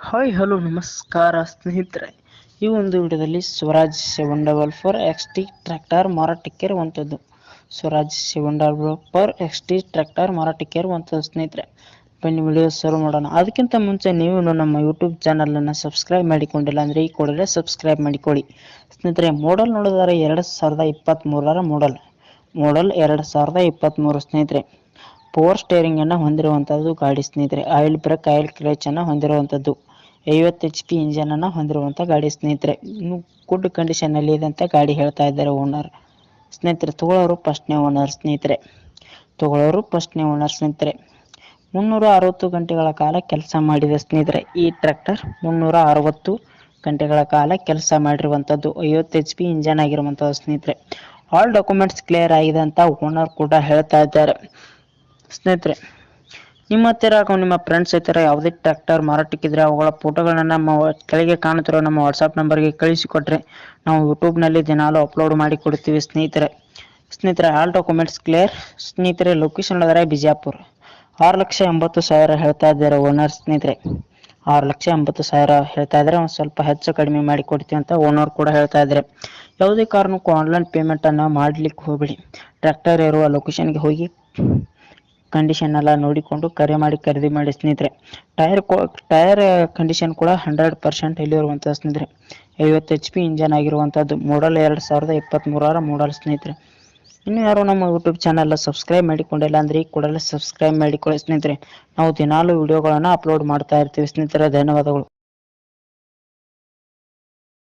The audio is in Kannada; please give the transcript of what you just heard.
ಹಾಯ್ ಹಲೋ ನಮಸ್ಕಾರ ಸ್ನೇಹಿತರೆ. ಈ ಒಂದು ವಿಡಿಯೋದಲ್ಲಿ ಸ್ವರಾಜ್ 744 XT ಟ್ರ್ಯಾಕ್ಟರ್ ಮಾರಾಟಕ್ಕೆ ಇರುವಂಥದ್ದು. ಸ್ವರಾಜ್ 744 XT ಟ್ರ್ಯಾಕ್ಟರ್ ಮಾರಾಟಕ್ಕೆ ಇರುವಂಥದ್ದು ಸ್ನೇಹಿತರೆ. ಬನ್ನಿ ವಿಡಿಯೋ ಶುರು ಮಾಡೋಣ. ಅದಕ್ಕಿಂತ ಮುಂಚೆ ನೀವು ನಮ್ಮ ಯೂಟ್ಯೂಬ್ ಚಾನಲನ್ನು ಸಬ್ಸ್ಕ್ರೈಬ್ ಮಾಡಿಕೊಂಡಿಲ್ಲ ಅಂದರೆ ಈ ಕೂಡಲೇ ಸಬ್ಸ್ಕ್ರೈಬ್ ಮಾಡಿಕೊಳ್ಳಿ ಸ್ನೇಹಿತರೆ. ಮಾಡಲ್ ನೋಡಿದರೆ 2023 ಮಾಡಲ್ 2023 ಸ್ನೇಹಿತರೆ. ಪವರ್ ಸ್ಟೇರಿಂಗ್ ಅನ್ನು ಹೊಂದಿರುವಂಥದ್ದು ಗಾಡಿ ಸ್ನೇಹಿತರೆ. ಆಯಿಲ್ ಬ್ರೇಕ್ ಆಯಿಲ್ ಕ್ಲಚ್ ಅನ್ನು ಹೊಂದಿರುವಂಥದ್ದು. 50 HP ಇಂಜನ್ ಅನ್ನು ಹೊಂದಿರುವಂಥ ಗಾಡಿ ಸ್ನೇಹಿತರೆ. ಇನ್ನು ಗುಡ್ ಕಂಡೀಷನ್ ಅಲ್ಲಿ ಇದೆ ಅಂತ ಗಾಡಿ ಹೇಳ್ತಾ ಇದ್ದಾರೆ ಓನರ್ ಸ್ನೇಹಿತರೆ. ತಗೊಳ್ಳೋರು ಫಸ್ಟ್ನೇ ಓನರ್ ಸ್ನೇಹಿತರೆ. 360 ಗಂಟೆಗಳ ಕಾಲ ಕೆಲಸ ಮಾಡಿದೆ ಸ್ನೇಹಿತರೆ. ಈ ಟ್ರ್ಯಾಕ್ಟರ್ 360 ಗಂಟೆಗಳ ಕಾಲ ಕೆಲಸ ಮಾಡಿರುವಂಥದ್ದು. 50 HP ಇಂಜನ್ ಆಗಿರುವಂಥದ್ದು ಸ್ನೇಹಿತರೆ. ಆಲ್ ಡಾಕ್ಯುಮೆಂಟ್ಸ್ ಕ್ಲಿಯರ್ ಆಗಿದೆ ಅಂತ ಓನರ್ ಕೂಡ ಹೇಳ್ತಾ ಇದ್ದಾರೆ ಸ್ನೇಹಿತರೆ. ನಿಮ್ಮ ಹತ್ತಿರ ನಿಮ್ಮ ಫ್ರೆಂಡ್ಸ್ ಹತ್ತಿರ ಯಾವುದೇ ಟ್ರ್ಯಾಕ್ಟರ್ ಮಾರಾಟಕ್ಕಿದ್ರೆ ಅವುಗಳ ಫೋಟೋಗಳನ್ನು ನಮ್ಮ ಕೆಳಗೆ ಕಾಣುತ್ತಿರೋ ನಮ್ಮ ವಾಟ್ಸಪ್ ನಂಬರ್ಗೆ ಕಳಿಸಿಕೊಟ್ರೆ ನಾವು ಯೂಟ್ಯೂಬ್ನಲ್ಲಿ ದಿನಾಲು ಅಪ್ಲೋಡ್ ಮಾಡಿ ಕೊಡ್ತೀವಿ ಸ್ನೇಹಿತರೆ. ಆಲ್ ಡಾಕ್ಯುಮೆಂಟ್ಸ್ ಕ್ಲಿಯರ್ ಸ್ನೇಹಿತರೆ. ಲೊಕೇಶನ್ ನೋಡಿದರೆ ಬಿಜಾಪುರ. 6,80,000 ಹೇಳ್ತಾ ಇದ್ದಾರೆ ಓನರ್ ಸ್ನೇಹಿತರೆ. 6,80,000 ಹೇಳ್ತಾ ಇದ್ದಾರೆ. ಒಂದು ಸ್ವಲ್ಪ ಹೆಚ್ಚು ಕಡಿಮೆ ಮಾಡಿ ಕೊಡ್ತೀವಿ ಅಂತ ಓನರ್ ಕೂಡ ಹೇಳ್ತಾ ಇದ್ದಾರೆ. ಯಾವುದೇ ಕಾರಣಕ್ಕೂ ಆನ್ಲೈನ್ ಪೇಮೆಂಟ್ ಅನ್ನು ಮಾಡಲಿಕ್ಕೆ ಹೋಗಬೇಡಿ. ಟ್ರ್ಯಾಕ್ಟರ್ ಇರುವ ಲೊಕೇಶನ್ಗೆ ಹೋಗಿ ಕಂಡೀಷನ್ ಎಲ್ಲ ನೋಡಿಕೊಂಡು ಕರೆ ಮಾಡಿ ಖರೀದಿ ಮಾಡಿ ಸ್ನೇಹಿತರೆ. ಟೈರ್ ಕಂಡೀಷನ್ ಕೂಡ 100% ಇಲ್ಲಿ ಇರುವಂಥದ್ದು ಸ್ನೇಹಿತರೆ. 50 HP ಇಂಜನ್ ಆಗಿರುವಂಥದ್ದು. ಮಾಡಲ್ 2023 ಮಾಡಲ್ ಸ್ನೇಹಿತರೆ. ಇನ್ನು ಯಾರು ನಮ್ಮ ಯೂಟ್ಯೂಬ್ ಚಾನಲ್ ಸಬ್ಸ್ಕ್ರೈಬ್ ಮಾಡಿಕೊಂಡಿಲ್ಲ ಅಂದರೆ ಈ ಕೂಡಲೇ ಸಬ್ಸ್ಕ್ರೈಬ್ ಮಾಡಿಕೊಳ್ಳಿ ಸ್ನೇಹಿತರೆ. ನಾವು ದಿನಾಲು ವಿಡಿಯೋಗಳನ್ನು ಅಪ್ಲೋಡ್ ಮಾಡ್ತಾ ಇರ್ತೀವಿ ಸ್ನೇಹಿತರೆ. ಧನ್ಯವಾದಗಳು.